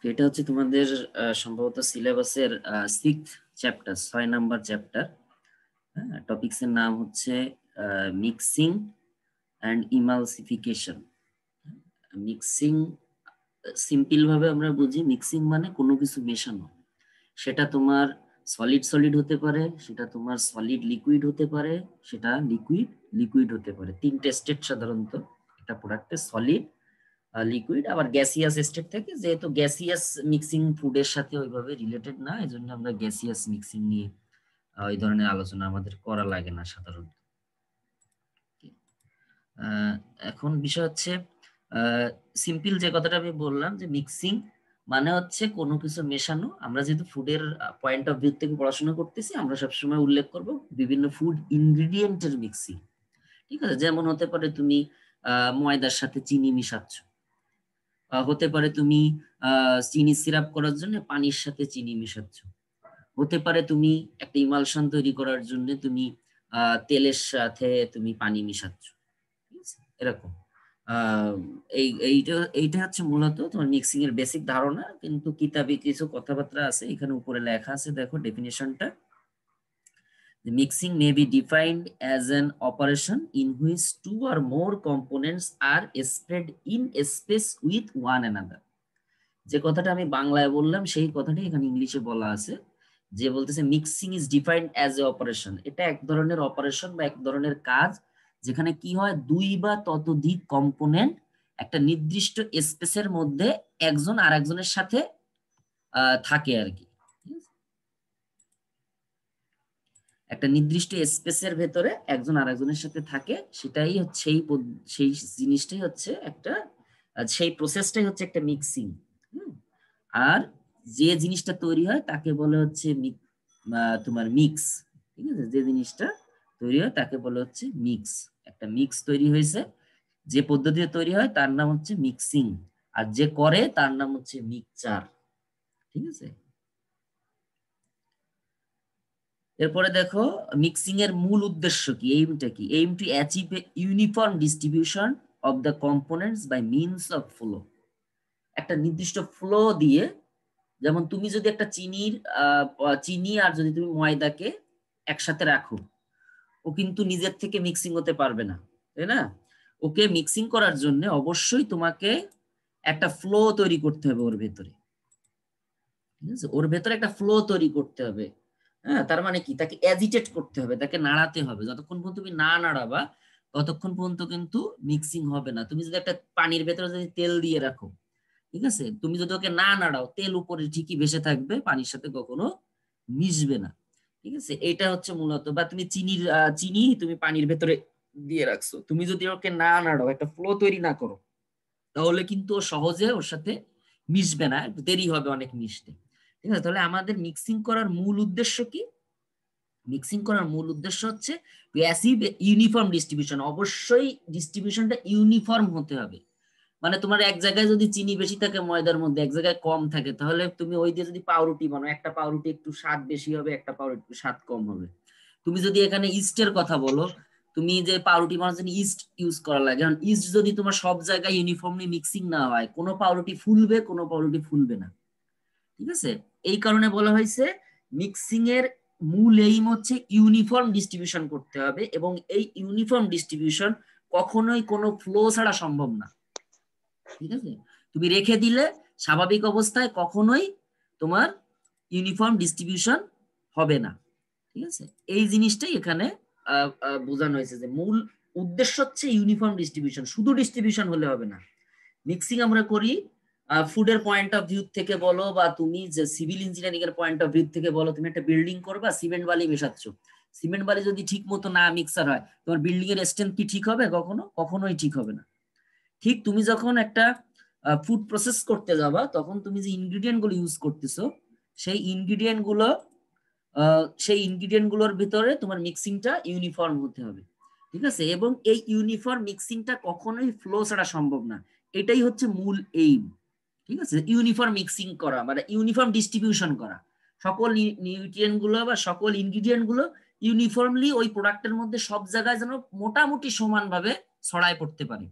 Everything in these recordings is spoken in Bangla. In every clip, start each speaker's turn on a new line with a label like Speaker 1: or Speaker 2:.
Speaker 1: এটা হচ্ছে তোমাদের সম্ভবত সিলেবাসের 6th চ্যাপ্টার, 6 নাম্বার চ্যাপ্টার। হ্যাঁ, টপিকসের নাম হচ্ছে mixing and emulsification. Mixing simple ভাবে আমরা বুঝি, মিক্সিং মানে কোনো কিছু মেশানো। সেটা তোমার সলিড সলিড হতে পারে, সেটা তোমার সলিড লিকুইড হতে পারে, সেটা লিকুইড লিকুইড হতে পারে। তিনটে স্টেট সাধারণত একটা প্রোডাক্টে, সলিড, লিকুইড, আবার গ্যাসিয়াস স্টেট থেকে। যেহেতু গ্যাসিয়াস মিক্সিং ফুডের সাথে ওইভাবে রিলেটেড না, এই জন্য আমরা গ্যাসিয়াস মিক্সিং নিয়ে ওই ধরনের আলোচনা আমাদের করা লাগে না সাধারণত। এখন বিষয় হচ্ছে সিম্পল যে কথাটা আমি বললাম, যে মিক্সিং মানে হচ্ছে কোনো কিছু মেশানো। আমরা যেহেতু ফুডের পয়েন্ট অফ ভিউ থেকে পড়াশোনা করতেছি, আমরা সবসময় উল্লেখ করব বিভিন্ন ফুড ইনগ্রিডিয়েন্টের মিক্সিং। ঠিক আছে, যেমন হতে পারে তুমি ময়দার সাথে চিনি মিশাচ্ছ, হতে পারে তুমি চিনি সিরাপ করার জন্য পানির সাথে চিনি মিশাচ্ছ, হতে পারে তুমি একটা ইমালশন তৈরি করার জন্য তুমি তেলের সাথে তুমি পানি মিশাচ্ছ। ঠিক আছে, এরকম এইটা হচ্ছে মূলত তোমার মিক্সিং এর বেসিক ধারণা। কিন্তু কিতাবে কিছু কথাবার্তা আছে, এখানে উপরে লেখা আছে, দেখো ডেফিনেশনটা। The mixing may be defined as an operation in which two or more components are spread in a space with one another. যে কথাটা আমি বাংলায় বললাম সেই কথাটি এখানে ইংলিশে বলা আছে, যে বলতেছে mixing is defined as a operation. এটা এক ধরনের অপারেশন বা এক ধরনের কাজ, যেখানে কি হয়, দুই বা ততোধিক কম্পোনেন্ট একটা নির্দিষ্ট স্পেসের মধ্যে একজন আর একজনের সাথে থাকে আর কি। একটা নির্দিষ্ট স্পেসের ভেতরে একজন আর একজনের সাথে থাকে, সেটাই হচ্ছে সেই জিনিসটাই হচ্ছে একটা, সেই প্রসেসটাই হচ্ছে একটা মিক্সিং। আর যে জিনিসটা তৈরি হয় তাকে বলে হচ্ছে তোমার মিক্স। ঠিক আছে, যে জিনিসটা তৈরি হয় তাকে বলে হচ্ছে মিক্স। একটা মিক্স তৈরি হয়েছে, যে পদ্ধতিতে তৈরি হয় তার নাম হচ্ছে মিক্সিং, আর যে করে তার নাম হচ্ছে মিক্সচার। ঠিক আছে, এরপরে দেখো মিক্সিং এর মূল উদ্দেশ্য কি, এইমটা কি। Aim to achieve a uniform distribution of the components by means of flow. একটা নির্দিষ্ট ফ্লো দিয়ে, যেমন তুমি যদি একটা চিনি আর যদি তুমি ময়দাকে একসাথে রাখো, ও কিন্তু নিজের থেকে মিক্সিং হতে পারবে না, তাই না? ওকে মিক্সিং করার জন্য অবশ্যই তোমাকে একটা ফ্লো তৈরি করতে হবে ওর ভেতরে। ঠিক আছে, ওর ভেতরে একটা ফ্লো তৈরি করতে হবে। হ্যাঁ, তার মানে কি, তাকে অ্যাজিটেট করতে হবে, তাকে নাড়াতে হবে। যতক্ষণ পর্যন্ত তুমি না নাড়াবা ততক্ষণ পর্যন্ত কিন্তু মিক্সিং হবে না। তুমি যদি একটা পানির ভেতরে যদি তেল দিয়ে রাখো, ঠিক আছে, তুমি যদি ওকে না নাড়াও, তেল উপরে ঠিকই ভেসে থাকবে, পানির সাথে কখনো মিশবে না। ঠিক আছে, এটা হচ্ছে মূলত। বা তুমি চিনি তুমি পানির ভেতরে দিয়ে রাখছো, তুমি যদি ওকে না নাড়াও, একটা ফ্লো তৈরি না করো, তাহলে কিন্তু ও সহজে ওর সাথে মিশবে না, দেরি হবে অনেক মিশতে। ঠিক আছে, তাহলে আমাদের মিক্সিং করার মূল উদ্দেশ্য কি? মিক্সিং করার মূল উদ্দেশ্য হচ্ছে প্যাসিভ ইউনিফর্ম ডিস্ট্রিবিউশন। অবশ্যই ডিস্ট্রিবিউশনটা ইউনিফর্ম হতে হবে। মানে তোমার এক জায়গায় যদি চিনি বেশি থাকে ময়দার মধ্যে, এক জায়গায় কম থাকে, তাহলে তুমি ওই দিয়ে যদি পাউরুটি বানাও, একটা পাউরুটি একটু স্বাদ বেশি হবে, একটা পাউরুটি একটু স্বাদ কম হবে। তুমি যদি এখানে ইস্টের কথা বলো, তুমি যে পাউরুটি বানানোর জন্য ইস্ট ইউজ করা লাগে, কারণ ইস্ট যদি তোমার সব জায়গায় ইউনিফর্মলি মিক্সিং না হয়, কোনো পাউরুটি ফুলবে, কোনো পাউরুটি ফুলবে না। ঠিক আছে, এই কারণে বলা হয়েছে মিক্সিং এর মূল এইম হচ্ছে ইউনিফর্ম ডিস্ট্রিবিউশন করতে হবে, এবং এই ইউনিফর্ম ডিস্ট্রিবিউশন কখনোই কোনো ফ্লো ছাড়া সম্ভব না। ঠিক আছে, তুমি রেখে দিলে স্বাভাবিক অবস্থায় কখনোই তোমার ইউনিফর্ম ডিস্ট্রিবিউশন হবে না। ঠিক আছে, এই জিনিসটাই এখানে বোঝানো হয়েছে, যে মূল উদ্দেশ্য হচ্ছে ইউনিফর্ম ডিস্ট্রিবিউশন। শুধু ডিস্ট্রিবিউশন হলে হবে না। মিক্সিং আমরা করি ফুডের পয়েন্ট অফ ভিউ থেকে বলো, বা তুমি যে সিভিল ইঞ্জিনিয়ারিং এর পয়েন্ট অফ ভিউ থেকে বলো, তুমি একটা বিল্ডিং করবা, সিমেন্ট বালি মেশাচ্ছ। সিমেন্ট বালি যদি ঠিক মতো না মিক্সার হয়, তোমার বিল্ডিং এর স্ট্রেংথ কি ঠিক হবে? কখনোই ঠিক হবে না। ঠিক তুমি যখন একটা ফুড প্রসেস করতে যাবা, তখন তুমি যে ইনগ্রিডিয়েন্ট গুলো ইউজ করতেছো, সেই ইনগ্রিডিয়েন্ট গুলো সেই ইনগ্রিডিয়েন্ট গুলোর ভিতরে তোমার মিক্সিংটা ইউনিফর্ম হতে হবে। ঠিক আছে, এবং এই ইউনিফর্ম মিক্সিংটা কখনোই ফ্লো ছাড়া সম্ভব না। এটাই হচ্ছে মূল এইম। ঠিক আছে, ইউনিফর্ম মিক্সিং করা মানে ইউনিফর্ম ডিস্ট্রিবিউশন করা। সকল নিউট্রিয়েন্ট গুলো বা সকল ইনগ্রিডিয়েন্ট গুলো ইউনিফর্মলি ওই প্রোডাক্টের মধ্যে সব জায়গায় যেন মোটামুটি সমানভাবে ছড়ায় পড়তে পারে।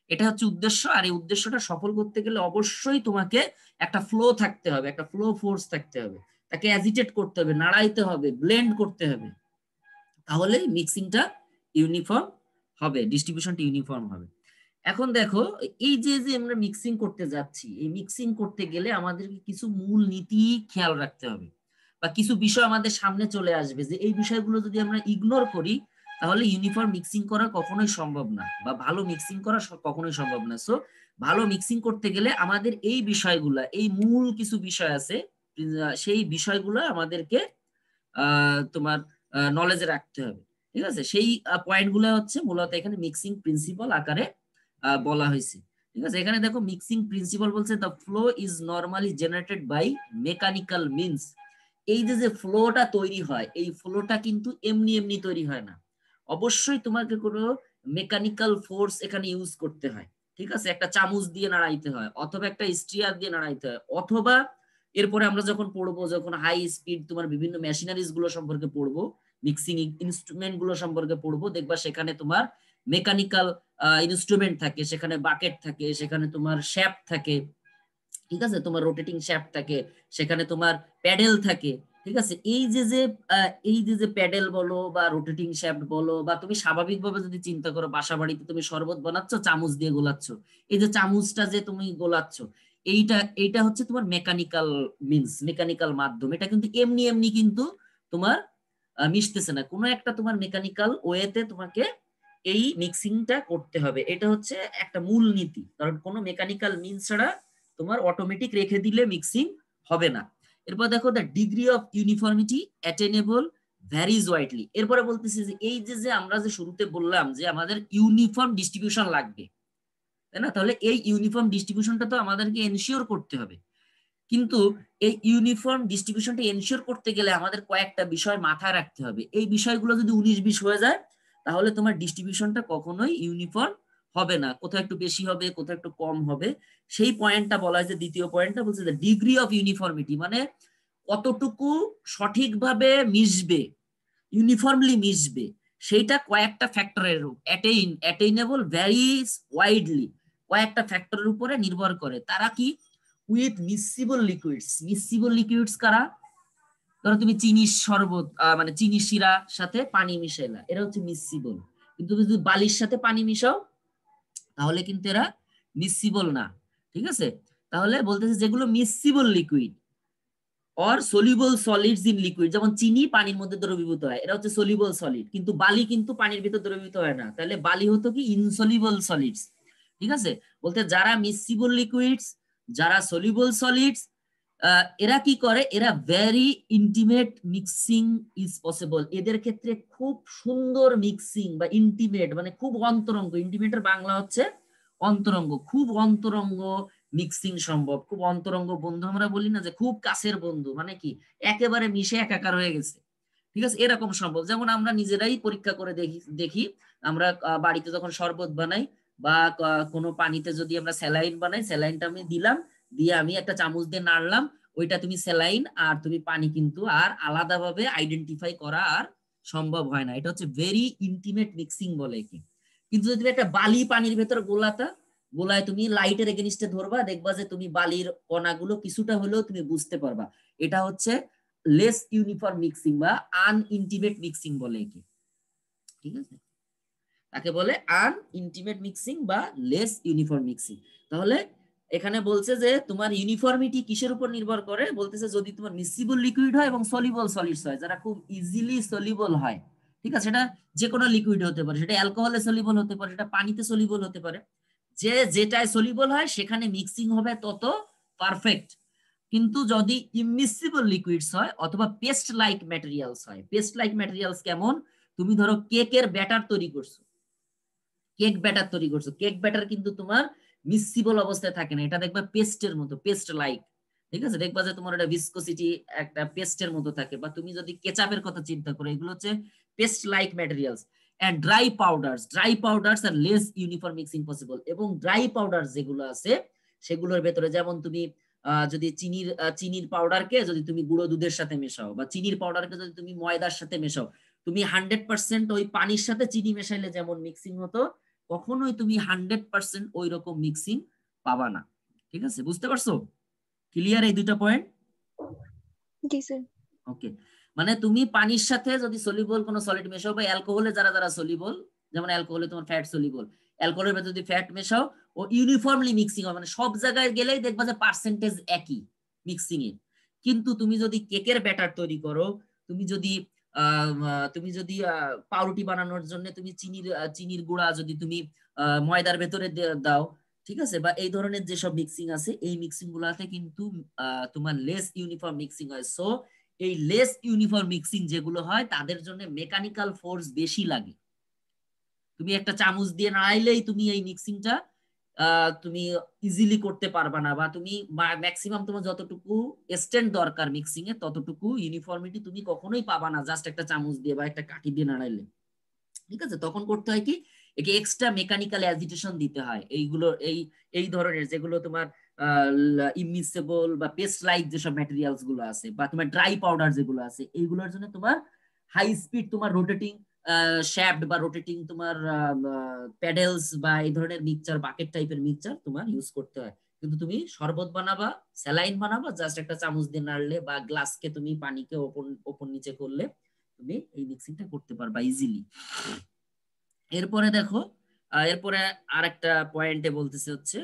Speaker 1: এটা হচ্ছে উদ্দেশ্য। আর এই উদ্দেশ্যটা সফল করতে গেলে অবশ্যই তোমাকে একটা ফ্লো থাকতে হবে, একটা ফ্লো ফোর্স থাকতে হবে, তাকে অ্যাজিটেট করতে হবে, নাড়াইতে হবে, ব্লেন্ড করতে হবে, তাহলে মিক্সিংটা ইউনিফর্ম হবে, ডিস্ট্রিবিউশনটা ইউনিফর্ম হবে। এখন দেখো এই যে যে আমরা মিক্সিং করতে যাচ্ছি, এই মিক্সিং করতে গেলে আমাদেরকে কিছু মূল নীতি খেয়াল রাখতে হবে, বা কিছু বিষয় আমাদের সামনে চলে আসবে যে এই বিষয়গুলো যদি আমরা ইগনোর করি তাহলে ইউনিফর্ম মিক্সিং করা কখনোই সম্ভব না, বা ভালো মিক্সিং করা কখনোই সম্ভব না। সো ভালো মিক্সিং করতে গেলে আমাদের এই বিষয়গুলা, এই মূল কিছু বিষয় আছে, সেই বিষয়গুলো আমাদেরকে তোমার নলেজে রাখতে হবে। ঠিক আছে, সেই পয়েন্টগুলো হচ্ছে মূলত এখানে মিক্সিং প্রিন্সিপাল আকারে বলা হয়েছে। ঠিক আছে, এখানে দেখো মিক্সিং প্রিন্সিপাল বলছে the flow is normally generated by mechanical means. এই যে যে ফ্লোটা তৈরি হয়, এই ফ্লোটা কিন্তু এমনি এমনি তৈরি হয় না, অবশ্যই তোমাকে কোনো মেকানিক্যাল ফোর্স এখানে ইউজ করতে হয়। ঠিক আছে, একটা চামচ দিয়ে নাড়াইতে হয়, অথবা একটা স্ট্রিয়ার দিয়ে নাড়াইতে হয়, অথবা এরপরে আমরা যখন পড়বো, যখন হাই স্পিড তোমার বিভিন্ন মেশিনারিজ গুলো সম্পর্কে পড়বো, মিক্সিং ইনস্ট্রুমেন্ট গুলো সম্পর্কে পড়বো, দেখবা সেখানে তোমার মেকানিক্যাল ইনস্ট্রুমেন্ট থাকে, সেখানে বাকেট থাকে, সেখানে তোমার শ্যাফট থাকে, ঠিক আছে, তোমার রোটেটিং শ্যাফট থাকে, সেখানে তোমার প্যাডেল থাকে। ঠিক আছে, এই যে যে প্যাডেল বলো বা রোটেটিং শ্যাফট বলো, বা তুমি স্বাভাবিকভাবে যদি চিন্তা করো বাসা বাড়িতে তুমি শরবত বানাচ্ছ, চামচ দিয়ে গোলাচ্ছ, এই যে চামচটা যে তুমি গোলাচ্ছ, এইটা এইটা হচ্ছে তোমার মেকানিক্যাল মিনস, মেকানিক্যাল মাধ্যম। এটা কিন্তু এমনি এমনি কিন্তু তোমার মিশতেছে না, কোনো একটা তোমার মেকানিক্যাল ওয়েতে তোমাকে এই মিক্সিংটা করতে হবে। এটা হচ্ছে একটা মূল নীতি, কারণ কোনো মেকানিক্যাল মিনস ছাড়া তোমার অটোমেটিক রেখে দিলে মিক্সিং হবে না। এরপর দেখো the degree of uniformity attainable varies widely. এরপরে বলতেছি যে এই যে যে আমরা যে শুরুতে বললাম যে আমাদের ইউনিফর্ম ডিস্ট্রিবিউশন লাগবে, তাই না? তাহলে এই ইউনিফর্ম ডিস্ট্রিবিউশনটা তো আমাদেরকে এনশিওর করতে হবে, কিন্তু এই ইউনিফর্ম ডিস্ট্রিবিউশনটা এনশিওর করতে গেলে আমাদের কয়েকটা বিষয় মাথায় রাখতে হবে। এই বিষয়গুলো যদি 19-20 হয়ে যায় তাহলে তোমার ডিস্ট্রিবিউশনটা কখনোই ইউনিফর্ম হবে না, কোথাও একটু বেশি হবে, কোথাও একটু কম হবে। সেই পয়েন্টটা বলা হয় যে দ্বিতীয় পয়েন্টটা বলছে যে ডিগ্রি অফ ইউনিফর্মিটি, মানে কতটুকু সঠিকভাবে মিশবে, ইউনিফর্মলি মিশবে, সেইটা কয়েকটা ফ্যাক্টরের অ্যাটেইনেবল ভ্যারিজ ওয়াইডলি, কয়েকটা ফ্যাক্টরের উপরে নির্ভর করে। তারা কি? With miscible liquids. Miscible liquids কারা? ধরো তুমি চিনি শরবত, মানে চিনি শিরার সাথে পানি মিশাইলা, এরা হচ্ছে মিসিবল। কিন্তু যদি বালির সাথে পানি মিশাও তাহলে কিন্তু এরা মিসিবল না। ঠিক আছে, তাহলে বলতেছে যেগুলো miscible liquid or soluble solids in liquid, যেমন চিনি পানির মধ্যে দ্রবীভূত হয়, এটা হচ্ছে সলিউবল সলিড। কিন্তু বালি কিন্তু পানির ভিতর দ্রবীভূত হয় না, তাহলে বালি হতো কি? Insoluble solids. ঠিক আছে, বলতে যারা মিসিবল লিকুইডস, যারা সলিউবল সলিডস, এরা কি করে? এরা very intimate mixing is possible. এদের ক্ষেত্রে খুব সুন্দর মিক্সিং বা ইন্টিমেট মানে খুব অন্তরঙ্গ, ইন্টিমেটের বাংলা হচ্ছে অন্তরঙ্গ, খুব অন্তরঙ্গ মিক্সিং সম্ভব। খুব অন্তরঙ্গ বন্ধু আমরা বলি না, যে খুব কাছের বন্ধু, মানে কি একেবারে মিশে একাকার হয়ে গেছে। ঠিক আছে, এরকম সম্ভব। যেমন আমরা নিজেরাই পরীক্ষা করে দেখি আমরা বাড়িতে যখন শরবত বানাই বা কোনো পানিতে যদি আমরা স্যালাইন বানাই, স্যালাইনটা আমি দিলাম, দিয়ে আমি একটা চামচ দিয়ে নাড়লাম, ওইটা তুমি স্যালাইন আর তুমি পানি কিন্তু আর আলাদাভাবে আইডেন্টিফাই করা আর সম্ভব হয় না। এটা হচ্ছে ভেরি ইন্টিমেট মিক্সিং বলে কি। কিন্তু যদি একটা বালি পানির ভেতর গোলায় তুমি লাইটের এগেনিস্টে ধরবা, দেখবা যে তুমি বালির কণাগুলো কিছুটা হলেও তুমি বুঝতে পারবা। এটা হচ্ছে লেস ইউনিফর্ম মিক্সিং বা আনইন্টিমেট মিক্সিং বলে কি। ঠিক আছে, তাকে বলে আনইন্টিমেট মিক্সিং বা লেস ইউনিফর্ম মিক্সিং। তাহলে এখানে বলছে যে তোমার ইউনিফর্মিটি কিসের উপর নির্ভর করে? বলতেছে যদি তোমার মিসিবল লিকুইড হয় এবং সলিবল সলিডস হয়, যারা খুব ইজিলি সলিবল হয়। ঠিক আছে, সেটা যে কোনো লিকুইড হতে পারে, সেটা অ্যালকোহলে সলিবল হতে পারে, সেটা পানিতে সলিবল হতে পারে। যে যেটায় সলিবল হয় সেখানে মিক্সিং হবে তত পারফেক্ট। কিন্তু যদি ইমমিসিবল লিকুইডস হয় অথবা পেস্ট লাইক ম্যাটেরিয়ালস হয়, পেস্ট লাইক ম্যাটেরিয়ালস কেমন? তুমি ধরো কেকের ব্যাটার তৈরি করছো, কেক ব্যাটার কিন্তু তোমার মিসিবল অবস্থায় থাকে না, এটা দেখবা পেস্টের মতো, পেস্ট লাইক। ঠিক আছে, দেখবা যে তোমার একটা ভিসকোসিটি একটা পেস্টের মতো থাকে। বা তুমি যদি কেচাপের কথা চিন্তা করো, এগুলো হচ্ছে paste like materials. And dry powders আর লেস ইউনিফর্ম মিক্সিং পসিবল। এবং ড্রাই পাউডার যেগুলো আছে সেগুলোর ভেতরে যেমন তুমি যদি চিনির পাউডারকে যদি তুমি গুঁড়ো দুধের সাথে মেশাও, বা চিনির পাউডারকে যদি তুমি ময়দার সাথে মেশাও, তুমি 100% ওই পানির সাথে চিনি মেশাইলে যেমন মিক্সিং হতো, কখনোই তুমি 100% ওই রকম মিক্সিং পাবা না। ঠিক আছে, বুঝতে পারছো? ক্লিয়ার এই দুটো পয়েন্ট?
Speaker 2: জি স্যার।
Speaker 1: ওকে, মানে তুমি পানির সাথে যদি সলিবল কোনো সলিড মেশাও বা অ্যালকোহলে যারা যারা সলিবল, যেমন অ্যালকোহলে তোমার ফ্যাট সলিবল, অ্যালকোহলের মধ্যে যদি ফ্যাট মেশাও ও ইউনিফর্মলি মিক্সিং হয়, মানে সব জায়গায় গেলেই দেখবা যে পার্সেন্টেজ একই মিক্সিং এর। কিন্তু তুমি যদি কেকের ব্যাটার তৈরি করো, তুমি যদি পাউরুটি বানানোর জন্য তুমি চিনির গুঁড়া যদি তুমি ময়দার ভেতরে দাও, ঠিক আছে, বা এই ধরনের যেসব মিক্সিং আছে এই মিক্সিং গুলাতে কিন্তু তোমার লেস ইউনিফর্ম মিক্সিং হয়। সো এই লেস ইউনিফর্ম মিক্সিং যেগুলো হয় তাদের জন্য মেকানিক্যাল ফোর্স বেশি লাগে। তুমি একটা চামচ দিয়ে নাড়াইলেই তুমি এই মিক্সিংটা তুমি ইজিলি করতে পারবা না, বা তুমি ম্যাক্সিমাম তোমার যতটুকু স্ট্যান্ড দরকার মিক্সিং এ ততটুকু ইউনিফর্মিটি তুমি কখনোই পাবা না জাস্ট একটা চামচ দিয়ে বা একটা কাঠি দিয়ে নাড়াইলে। ঠিক আছে, তখন করতে হয় কি, একে এক্সট্রা মেকানিক্যাল অ্যাজিটেশন দিতে হয়। এইগুলো এই ধরনের যেগুলো তোমার ইমিসেবল বা পেস্ট লাইক যেসব ম্যাটেরিয়ালস গুলো আছে বা তোমার ড্রাই পাউডার যেগুলো আছে, এইগুলোর জন্য তোমার হাই স্পিড তোমার রোটেটিং শ্যাফট বা রোটেটিং তোমার প্যাডেলস বা এই ধরনের মিক্সচার, বাকেট টাইপের মিক্সচার তোমার ইউজ করতে হয়। কিন্তু তুমি শরবত বানাবা, স্যালাইন বানাবা, জাস্ট একটা চামচ দিয়ে নাড়লে বা গ্লাসকে তুমি পানিকে ওপর ওপর নিচে করলে তুমি এই মিক্সিংটা করতে পারবা ইজিলি। এরপরে দেখো, এরপরে আরেকটা পয়েন্টে বলতেছে হচ্ছে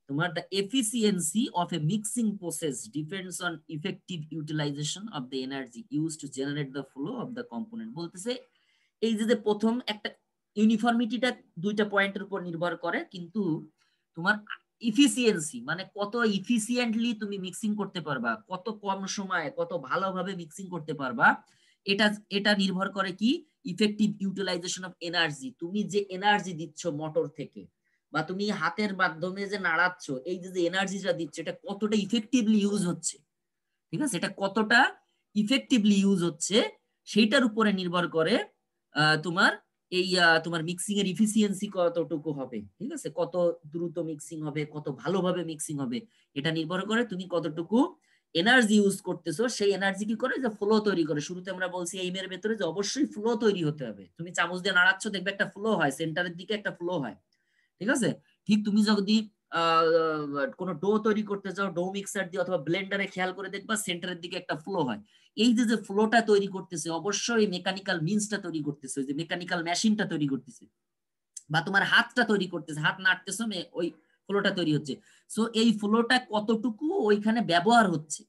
Speaker 1: তোমার the efficiency of a mixing process depends on effective utilization of the energy used to generate the flow of the component। বলতেছে এই যে প্রথম একটা ইউনিফর্মিটিটা দুইটা পয়েন্টের উপর নির্ভর করে, কিন্তু তোমার ইফিসিয়েন্সি মানে কত ইফিসিয়েন্টলি তুমি মিক্সিং করতে পারবা, কত কম সময়ে কত ভালোভাবে মিক্সিং করতে পারবা, এটা এটা নির্ভর করে কি ইফেক্টিভ ইউটিলাইজেশন অফ এনার্জি। তুমি যে এনার্জি দিচ্ছ মোটর থেকে বা তুমি হাতের মাধ্যমে যে নাড়াচ্ছ, এই যে এনার্জিটা দিচ্ছ এটা কতটা ইফেক্টিভলি ইউজ হচ্ছে, ঠিক আছে, এটা কতটা ইফেক্টিভলি ইউজ হচ্ছে সেইটার উপরে নির্ভর করে তোমার এই তোমার মিক্সিং এর ইফিসিয়েন্সি কতটুকু হবে। ঠিক আছে, কত দ্রুত মিক্সিং হবে, কত ভালোভাবে মিক্সিং হবে, এটা নির্ভর করে তুমি কতটুকু এনার্জি ইউজ করতেছো। সেই এনার্জি কি করে, যে ফ্লো তৈরি করে। শুরুতে আমরা বলছি এইমের ভেতরে যে অবশ্যই ফ্লো তৈরি হতে হবে। তুমি চামচ দিয়ে নাড়াচ্ছ, দেখবে একটা ফ্লো হয়, সেন্টারের দিকে একটা ফ্লো হয়। ঠিক আছে, ঠিক তুমি যদি কোনো ডো তৈরি করতে চাও, ডো মিক্সার দিয়ে অথবা ব্লেন্ডারে খেয়াল করে দেখবা সেন্টারের দিকে একটা ফ্লো হয়। এই যে ফ্লোটা তৈরি করতেছে অবশ্যই মেকানিক্যাল মিন্সটা তৈরি করতেছে, যে মেকানিক্যাল মেশিনটা তৈরি করতেছে, বা তোমার হাতটা তৈরি করতেছে, হাত নাড়তেছো ওই ফ্লোটা তৈরি হচ্ছে। সো এই ফ্লোটা কতটুকু ওইখানে ব্যবহার হচ্ছে,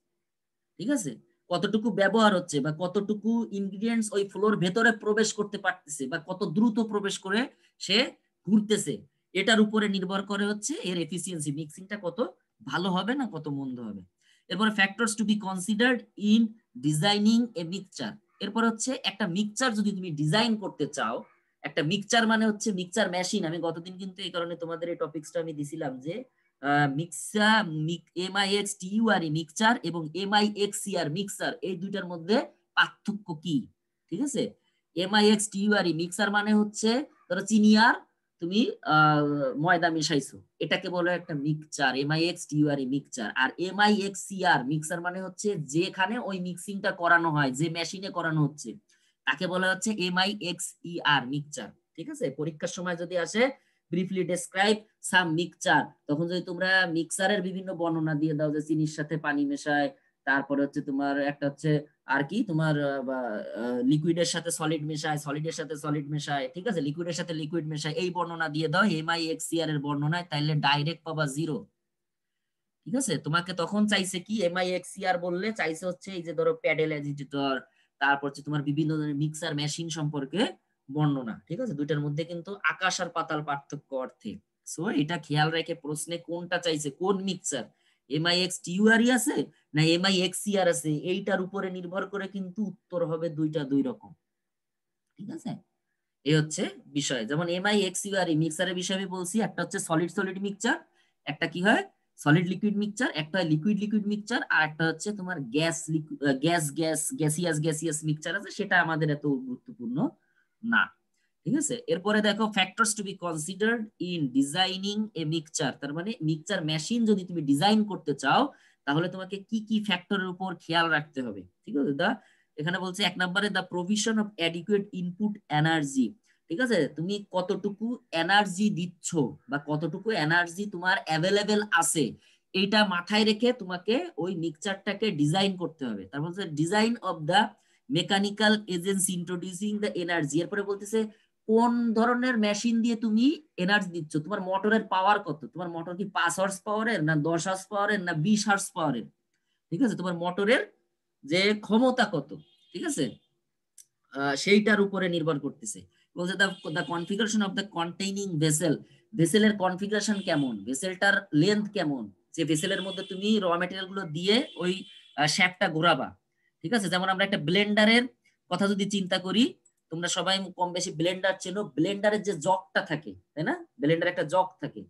Speaker 1: ঠিক আছে, কতটুকু ব্যবহার হচ্ছে বা কতটুকু ইনগ্রিডিয়েন্টস ওই ফ্লোর ভেতরে প্রবেশ করতে পারতেছে বা কত দ্রুত প্রবেশ করে সে ঘুরতেছে, এটার উপরে নির্ভর করে হচ্ছে এর এফিসিয়েন্সি, মিক্সিংটা কত ভালো হবে না কত মন্দ হবে। এরপরে factors to be considered in designing a mixture. এরপর হচ্ছে একটা মিক্সচার যদি তুমি ডিজাইন করতে চাও, একটা মিক্সচার মানে হচ্ছে মিক্সচার মেশিন। আমি গতদিন কিন্তু এই কারণে তোমাদের এই টপিকসটা আমি দিছিলাম যে মিক্সার MIXTUR মিক্সচার এবং MIXCR মিক্সার, এই দুইটার মধ্যে পার্থক্য কি। ঠিক আছে, MIXTUR মিক্সার মানে হচ্ছে ধরো চিনি আর তুমি ময়দা মিশাইছো, এটাকে বলে একটা মিক্সচার, MIXTUR মিক্সচার। আর MIXCR মিক্সার মানে হচ্ছে যেখানে ওই মিক্সিংটা করানো হয়, যে মেশিনে করানো হচ্ছে, তাকে বলা হচ্ছে MIXER মিক্সচার। ঠিক আছে, পরীক্ষার সময় যদি আসে ব্রিফলি ডেসক্রাইব সাম মিক্সচার, তখন যদি তোমরা মিক্সারের বিভিন্ন বর্ণনা দিয়ে দাও যে চিনির সাথে পানি মেশায়, তারপরে হচ্ছে তোমার একটা হচ্ছে আর কি তোমার লিকুইডের সাথে সলিড মেশায়, সলিডের সাথে সলিড মেশায়, ঠিক আছে, লিকুইডের সাথে লিকুইড মেশায়, এই বর্ণনা দিয়ে দাও MIXCR এর বর্ণনায়, তাইলে ডাইরেক্ট পাবা 0। ঠিক আছে, তোমাকে তখন চাইছে কি MIXCR বললে চাইছে হচ্ছে এই যে ধরো প্যাডেল অ্যাজিটেটর, তারপর হচ্ছে তোমার বিভিন্ন ধরনের মিক্সার মেশিন সম্পর্কে বর্ণনা। ঠিক আছে, দুইটার মধ্যে কিন্তু আকাশ আর পাতাল পার্থক্য অর্থে। সো এটা খেয়াল রেখে প্রশ্নে কোনটা চাইছে, কোন মিক্সার, MIXTUR আছে না MIXCR আছে, এইটার উপরে নির্ভর করে কিন্তু উত্তর হবে দুইটা দুই রকম। ঠিক আছে, এই হচ্ছে বিষয়। যেমন MIXCR মিক্সারের বিষয় আমি বলছি, একটা হচ্ছে সলিড সলিড মিক্সচার, একটা কি হয় সলিড লিকুইড মিক্সচার, একটা লিকুইড লিকুইড মিক্সচার, আর একটা হচ্ছে তোমার গ্যাসিয়াস গ্যাসিয়াস মিক্সচার আছে, সেটা আমাদের এত গুরুত্বপূর্ণ না। ঠিক আছে, এরপরে দেখো factors to be considered in designing a mixture. তার মানে মিক্সচার মেশিন যদি তুমি ডিজাইন করতে চাও তাহলে তোমাকে কি কি ফ্যাক্টরের উপর খেয়াল রাখতে হবে। ঠিক আছে, এখানে বলছে 1 নম্বরে the provision of adequate input energy. ঠিক আছে, তুমি কতটুকু এনার্জি দিচ্ছ বা কতটুকু এনার্জি তোমার অ্যাভেলেবেল আছে এইটা মাথায় রেখে তোমাকে ওই মিক্সচারটাকে ডিজাইন করতে হবে। তারপর হচ্ছে design of the mechanical agency introducing the energy. এরপরে বলতেছে কোন ধরনের মেশিন দিয়ে তুমি এনার্জি দিচ্ছ, তোমার মোটরের পাওয়ার কত, তোমার মোটর কি 5 হর্স পাওয়ারের না 10 হর্স পাওয়ারের না 20 হর্স পাওয়ারের, ঠিক আছে, তোমার মোটরের যে ক্ষমতা কত, ঠিক আছে, সেইটার উপরে নির্ভর করতেছে। বলছে the configuration of the containing vessel, ভেসেলের কনফিগারেশন কেমন, ভেসেলটার লেন্থ কেমন, যে ভেসেলের মধ্যে তুমি র ম্যাটেরিয়াল গুলো দিয়ে ওই শ্যাফটটা ঘোরাবা, ঠিক আছে। যেমন আমরা একটা ব্লেন্ডারের কথা যদি চিন্তা করি, তোমরা সবাই কম বেশি ব্লেন্ডার চেনো, ব্লেন্ডারের যে জগটা থাকে, তাই না, ব্লেন্ডার একটা জগ থাকে,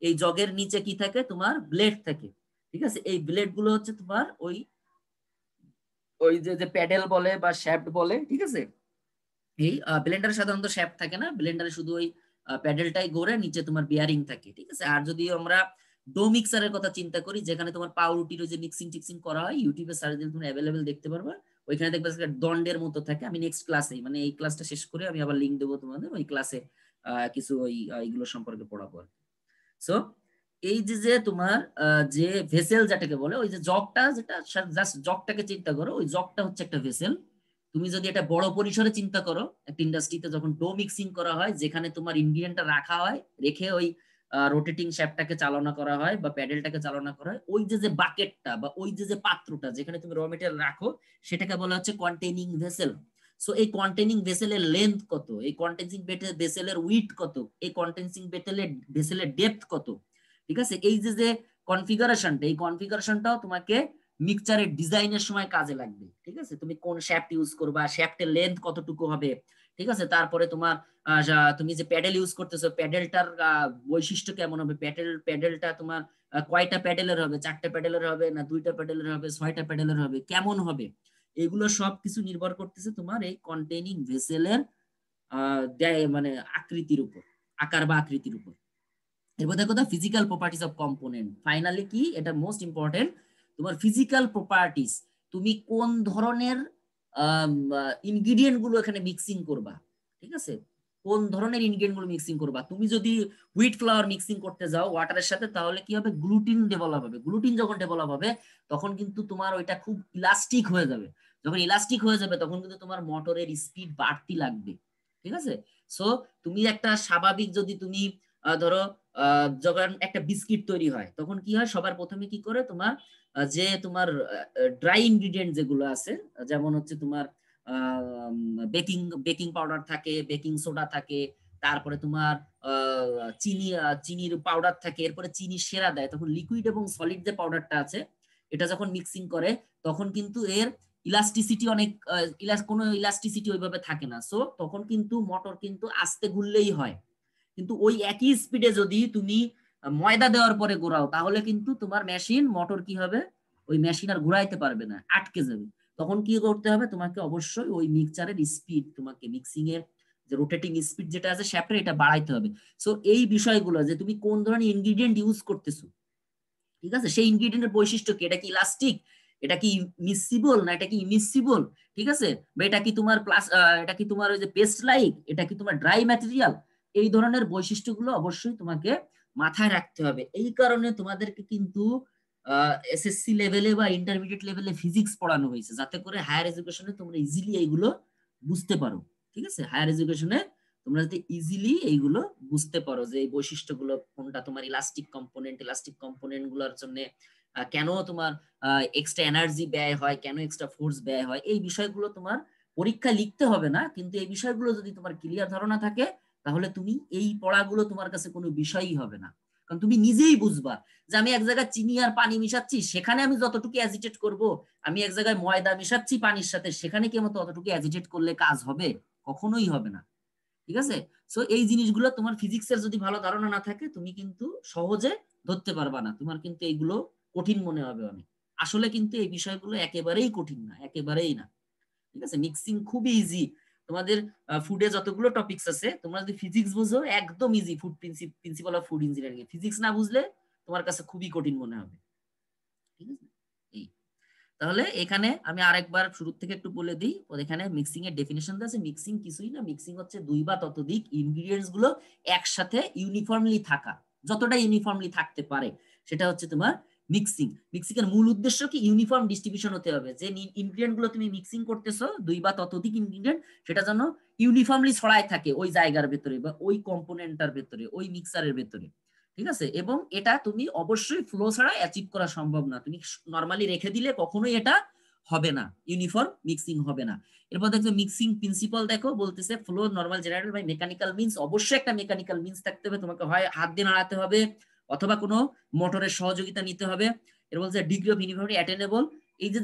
Speaker 1: এই জগের নিচে কি থাকে, তোমার ব্লেড থাকে, ঠিক আছে। এই ব্লেড গুলো হচ্ছে তোমার ওই ওই যে প্যাডেল বলে বা শ্যাফট বলে, ঠিক আছে। এই ব্লেন্ডারে সাধারণত শ্যাফট থাকে না, ব্লেন্ডারে শুধু ওই প্যাডেলটাই ঘোরে, নিচে তোমার বিয়ারিং থাকে, ঠিক আছে। আর যদি আমরা ডো মিক্সারের কথা চিন্তা করি, যেখানে তোমার পাউরুটির ওই যে মিক্সিং টিক্সিং করা হয়, ইউটিউবে সার্চ দিলে তুমি অ্যাভেলেবেল দেখতে পারবে, ওইখানে দেখবে দণ্ডের মতো থাকে। আমি নেক্সট ক্লাসে, মানে এই ক্লাসটা শেষ করে আমি আবার লিঙ্ক দেবো তোমাদের, ওই ক্লাসে কিছু ওই এইগুলো সম্পর্কে পড়াবো আর কি। সো এই যে যে তোমার যে ভেসেল যেটাকে বলে, ওই যে জগটা, যেটা জাস্ট জগটাকে চিন্তা করো, ওই জগটা হচ্ছে একটা ভেসেল। তুমি যদি এটা বড় পরিসরে চিন্তা করো, একটা ইন্ডাস্ট্রিতে যখন ডো মিক্সিং করা হয়, যেখানে তোমার ইনগ্রিডিয়েন্টটা রাখা হয়, রেখে ওই রোটেটিং শ্যাফটটাকে চালনা করা হয় বা প্যাডেলটাকে চালনা করা হয়, ওই যে যে বাকেটটা বা ওই যে যে পাত্রটা যেখানে তুমি র মেটেরিয়াল রাখো, সেটাকে বলা হচ্ছে কন্টেইনিং ভেসেল। সো এই কন্টেইনিং ভেসেলের লেন্থ কত, এই কন্টেইনিং ভেসেলের উইথ কত, এই কন্টেইনিং ভেসেলের ডেপথ কত, ঠিক আছে। এই যে যে কনফিগারেশনটা, এই কনফিগারেশনটাও তোমাকে মিক্সচারের ডিজাইনের সময় কাজে লাগবে, ঠিক আছে। তুমি কোন শ্যাফট ইউজ করবা, শ্যাফটের লেন্থ কতটুকু হবে, ঠিক আছে। তারপরে তোমার তুমি যে প্যাডেল ইউজ করতেছো, প্যাডেলটার বৈশিষ্ট্য কেমন হবে, প্যাডেলটা তোমার কয়টা প্যাডেলের হবে, 4টা প্যাডেলের হবে না 2টা প্যাডেলের হবে, 6টা প্যাডেলের হবে, কেমন হবে, এগুলো সব কিছু নির্ভর করতেছে তোমার এই কন্টেইনিং ভেসেলের মানে আকৃতির উপর, আকার বা আকৃতির উপর। এরপর দেখো the physical properties of component. Finally কি, এটা মোস্ট ইম্পর্টেন্ট, তোমার ফিজিক্যাল প্রপার্টিজ, তুমি কোন ধরনের ইনগ্রিডিয়েন্ট গুলো এখানে মিক্সিং করবা, ঠিক আছে, কোন ধরনের ইনগ্রিডিয়েন্ট গুলো মিক্সিং করবা। তুমি যদি হুইট ফ্লাওয়ার মিক্সিং করতে যাও ওয়াটারের সাথে, তাহলে কি হবে, গ্লুটিন ডেভেলপ হবে। গ্লুটিন যখন ডেভেলপ হবে, তখন কিন্তু তোমার ওইটা খুব ইলাস্টিক হয়ে যাবে। যখন ইলাস্টিক হয়ে যাবে, তখন কিন্তু তোমার মোটরের স্পিড বাড়তি লাগবে, ঠিক আছে। সো তুমি একটা স্বাভাবিক, যদি তুমি ধরো যখন একটা বিস্কিট তৈরি হয়, তখন কি হয়, সবার প্রথমে কি করে, তোমার যে তোমার ড্রাই ইনগ্রিডিয়েন্ট যেগুলো আছে, যেমন হচ্ছে তোমার বেকিং বেকিং পাউডার থাকে, বেকিং সোডা থাকে, তারপরে তোমার চিনির পাউডার থাকে, এরপরে চিনি সেরা দেয়, তখন লিকুইড এবং সলিড যে পাউডারটা আছে, এটা যখন মিক্সিং করে, তখন কিন্তু এর ইলাস্টিসিটি অনেক কোনো ইলাস্টিসিটি ওইভাবে থাকে না। সো তখন কিন্তু মোটর কিন্তু আস্তে ঘুরলেই হয়। কিন্তু ওই একই স্পিডে যদি তুমি ময়দা দেওয়ার পরে ঘোরাও, তাহলে কিন্তু তোমার মেশিন মোটর কি হবে, ওই মেশিন আর ঘুরাইতে পারবে না, আটকে যাবে। তখন কি করতে হবে, তোমাকে অবশ্যই ওই মিক্সচারের স্পিড, তোমাকে মিক্সিং এর যে রোটেটিং স্পিড যেটা আছে শ্যাফটের, এটা বাড়াইতে হবে। সো এই বিষয়গুলো, যে তুমি কোন ধরনের ইনগ্রিডিয়েন্ট ইউজ করতেছো, ঠিক আছে, সেই ইনগ্রিডিয়েন্টের বৈশিষ্ট্য কি, এটা কি ইলাস্টিক, এটা কি মিসিবল না এটা কি ইমিসিবল, ঠিক আছে, বা এটা কি তোমার প্লাস, এটা কি তোমার ওই যে পেস্ট লাইক, এটা কি তোমার ড্রাই ম্যাটেরিয়াল, এই ধরনের বৈশিষ্ট্যগুলো অবশ্যই তোমাকে মাথায় রাখতে হবে। এই কারণে তোমাদেরকে কিন্তু এসএসসি লেভেলে বা ইন্টারমিডিয়েট লেভেলে ফিজিক্স পড়ানো হয়েছে, যাতে করে হায়ার এডুকেশনে তোমরা ইজিলি এইগুলো বুঝতে পারো, ঠিক আছে। হায়ার এডুকেশনে তোমরা যাতে ইজিলি এইগুলো বুঝতে পারো, যে এই বৈশিষ্ট্যগুলো কোনটা তোমার ইলাস্টিক কম্পোনেন্ট গুলোর জন্য কেন তোমার এক্সট্রা এনার্জি ব্যয় হয়, কেন এক্সট্রা ফোর্স ব্যয় হয়, এই বিষয়গুলো তোমার পরীক্ষা লিখতে হবে না, কিন্তু এই বিষয়গুলো যদি তোমার ক্লিয়ার ধারণা থাকে, তাহলে তুমি এই পড়াগুলো তোমার কাছে কোনো বিষয়ই হবে না। কারণ তুমি নিজেই বুঝবা যে আমি এক জায়গায় চিনি আর পানি মিশাচ্ছি, সেখানে আমি যতটুকু অ্যাজিটেট করব, আমি এক জায়গায় ময়দা মিশাচ্ছি পানির সাথে, সেখানে কি আমার ততটুকু অ্যাজিটেট করলে কাজ হবে, কখনোই হবে না, ঠিক আছে। সো এই জিনিসগুলো তোমার ফিজিক্সের যদি ভালো ধারণা না থাকে, তুমি কিন্তু সহজে ধরতে পারবা না, তোমার কিন্তু এইগুলো কঠিন মনে হবে অনেক। আসলে কিন্তু এই বিষয়গুলো একেবারেই কঠিন না, একেবারেই না, ঠিক আছে। মিক্সিং খুবই ইজি। তোমাদের ফুডে যতগুলো টপিকস আছে, তোমরা যদি ফিজিক্স বুঝো, একদম easy. Food principal of food engineering, physics না বুঝলে তোমার কাছে খুবই কঠিন মনে হবে, ঠিক আছে। এই তাহলে এখানে আমি আরেকবার শুরু থেকে একটু বলে দিই, এখানে মিক্সিং এর ডেফিনেশন আছে। মিক্সিং কিছুই না, মিক্সিং হচ্ছে দুই বা ততোধিক ইনগ্রিডিয়েন্টস গুলো একসাথে ইউনিফর্মলি থাকা, যতটা ইউনিফর্মলি থাকতে পারে সেটা হচ্ছে তোমার মিক্সিং। মিক্সিং এর মূল উদ্দেশ্য কি? ইউনিফর্ম ডিস্ট্রিবিউশন হতে হবে। যে ইনগ্রিডিয়েন্ট গুলো তুমি মিক্সিং করতেছো, দুই বা ততোধিক ইনগ্রিডিয়েন্ট, সেটা যেন ইউনিফর্মলি ছড়ায় থাকে ওই জায়গার ভেতরে বা ওই কম্পোনেন্টটার ভেতরে, ওই মিক্সারের ভেতরে, ঠিক আছে? এবং এটা তুমি অবশ্যই ফ্লো ছাড়া অ্যাচিভ করা সম্ভব না। তুমি নরমালি রেখে দিলে কখনোই এটা হবে না, ইউনিফর্ম মিক্সিং হবে না। এরপর দেখো মিক্সিং প্রিন্সিপাল, দেখো বলতেছে flow normal generated by mechanical means. অবশ্যই একটা মেকানিক্যাল মিন্স থাকতে হবে, তোমাকে হয় হাত দিয়ে নাড়াতে হবে অথবা কোনো মোটরের সহযোগিতা নিতে হবে। এর বলছে ডিগ্রি অফ ইউনিফর্মিটি অ্যাটেনেবল। এই যে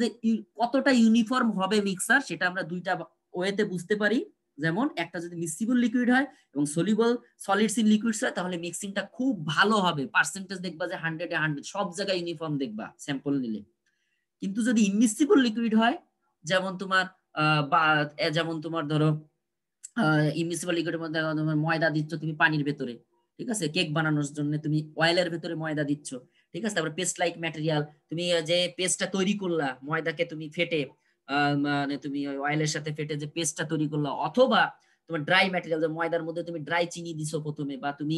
Speaker 1: কতটা ইউনিফর্ম হবে মিক্সার, সেটা আমরা দুইটা ওয়েতে বুঝতে পারি। যেমন একটা যদি মিক্সিবল লিকুইড হয় এবং সলিবল সলিডস ইন লিকুইডস হয়, তাহলে মিক্সিংটা খুব ভালো হবে, পার্সেন্টেজ দেখবা যে 100-এ 100, সব জায়গায় ইউনিফর্ম দেখবা স্যাম্পল নিলে। কিন্তু যদি ইনমিক্সিবল লিকুইড হয়, যেমন তোমার যেমন তোমার ধরো ইনমিক্সিবল লিকুইডের মধ্যে তোমার ময়দা দিচ্ছ তুমি পানির ভেতরে, ঠিক আছে? কেক বানানোর জন্য তুমি অয়েলের ভেতরে ময়দা দিচ্ছ, ঠিক আছে? তারপরে পেস্ট লাইক ম্যাটেরিয়াল, তুমি যে পেস্টটা তৈরি করলা ময়দাকে তুমি ফেটে, মানে তুমি অয়েলের সাথে ফেটে যে পেস্টটা তৈরি করলা, অথবা তোমার ড্রাই ম্যাটেরিয়াল, যে ময়দার মধ্যে তুমি ড্রাই চিনি দিছো প্রথমে, বা তুমি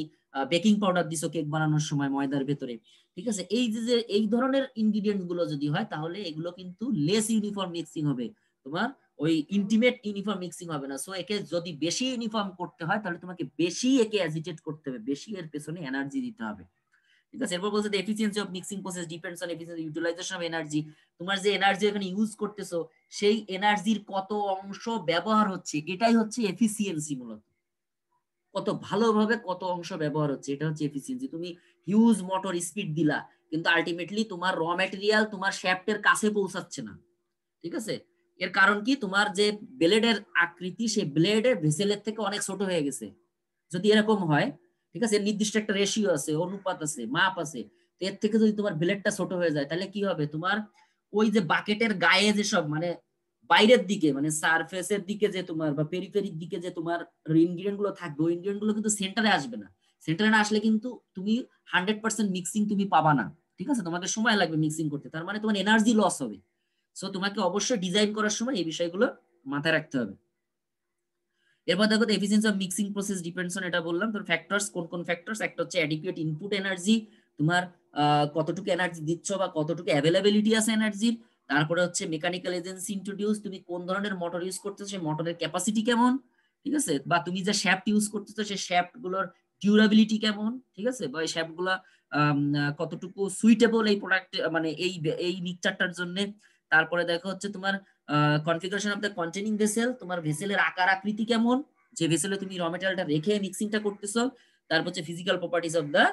Speaker 1: বেকিং পাউডার দিছো কেক বানানোর সময় ময়দার ভেতরে, ঠিক আছে? এই যে এই ধরনের ইনগ্রিডিয়েন্ট গুলো যদি হয়, তাহলে এগুলো কিন্তু লেস ইউনিফর্ম মিক্সিং হবে, তোমার ওই ইন্টিমেট ইউনিফর্ম মিক্সিং হবে না। সো একে যদি বেশি ইউনিফর্ম করতে হয়, তাহলে তোমাকে বেশি একে অ্যাজিটেট করতে হবে, বেশি এর পেছনে এনার্জি দিতে হবে, ঠিক আছে? এরপর বলছে efficiency of mixing process depends on efficiency utilization of energy. তোমার যে এনার্জি এখানে ইউজ করতেছো, সেই এনার্জির কত অংশ ব্যবহার হচ্ছে, এটাই হচ্ছে এফিসিয়েন্সি। মূলত কত ভালোভাবে কত অংশ ব্যবহার হচ্ছে, এটা হচ্ছে এফিসিয়েন্সি। তুমি হিউজ মোটর স্পিড দিলা, কিন্তু আলটিমেটলি তোমার র ম্যাটেরিয়াল তোমার শ্যাফটের কাছে পৌঁছাচ্ছে না, ঠিক আছে? এর কারণ কি? তোমার যে ব্লেডের আকৃতি, সেই ব্লেডের ভেসেলের থেকে অনেক ছোট হয়ে গেছে। যদি এরকম হয়, ঠিক আছে, নির্দিষ্ট একটা রেশিও আছে, অনুপাত আছে, মাপ আছে, তো এর থেকে যদি তোমার ব্লেডটা ছোট হয়ে যায়, তাহলে কি হবে? তোমার ওই যে বাকেটের গায়ে যেসব মানে বাইরের দিকে, মানে সারফেসের দিকে যে তোমার বা পেরিফেরির দিকে যে তোমার ইনগ্রিডিয়েন্ট গুলো থাকবে, ওই ইনগ্রিডিয়েন্ট গুলো কিন্তু সেন্টারে আসবে না। সেন্টারে না আসলে কিন্তু তুমি 100% মিক্সিং তুমি পাবা না, ঠিক আছে? তোমাকে সময় লাগবে মিক্সিং করতে, তার মানে তোমার এনার্জি লস হবে। সো তোমাকে অবশ্যই ডিজাইন করার সময় এই বিষয়গুলো মাথায় রাখতে হবে। এরপর দেখো efficiency of mixing process depends on, এটা বললাম। তো ফ্যাক্টরস, কোন কোন ফ্যাক্টরস? একটা হচ্ছে অ্যাডিকুয়েট ইনপুট এনার্জি, তোমার কতটুকু এনার্জি দিচ্ছ বা কতটুকু অ্যাভেলেবিলিটি আছে এনার্জির। তারপরে হচ্ছে মেকানিক্যাল এজেন্সি ইন্ট্রোডিউস, তুমি কোন ধরনের মোটর ইউজ করতেছো, সেই মোটরের ক্যাপাসিটি কেমন, ঠিক আছে? বা তুমি যে শ্যাফট ইউজ করতেছো, সেই শ্যাফট গুলোর ডিউরাবিলিটি কেমন, ঠিক আছে? বা এই শ্যাফট গুলা কতটুকু সুইটেবল এই প্রোডাক্ট, মানে এই মিক্সচারটার জন্য। তারপরে দেখো হচ্ছে তোমার configuration of the containing vessel, তোমার ভেসেলের আকার আকৃতি কেমন, যে ভেসেলে তুমি র মেটেরিয়ালটা রেখে মিক্সিংটা করতেছো। তারপর হচ্ছে physical properties of the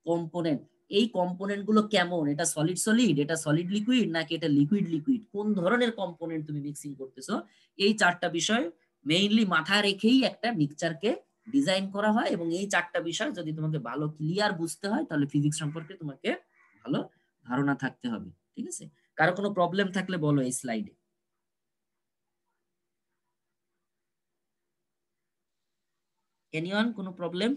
Speaker 1: component, এই কম্পোনেন্ট গুলো কেমন, এটা সলিড সলিড, এটা সলিড লিকুইড, নাকি এটা লিকুইড লিকুইড, কোন ধরনের কম্পোনেন্ট তুমি মিক্সিং করতেছো। এই চারটা বিষয় মেইনলি মাথায় রেখেই একটা মিক্সচারকে ডিজাইন করা হয়। এবং এই চারটা বিষয় যদি তোমাকে ভালো ক্লিয়ার বুঝতে হয়, তাহলে ফিজিক্স সম্পর্কে তোমাকে ভালো ধারণা থাকতে হবে, ঠিক আছে? কারো কোনো প্রবলেম থাকলে বলো এই স্লাইডে। এনিওয়ান, কোনো প্রবলেম?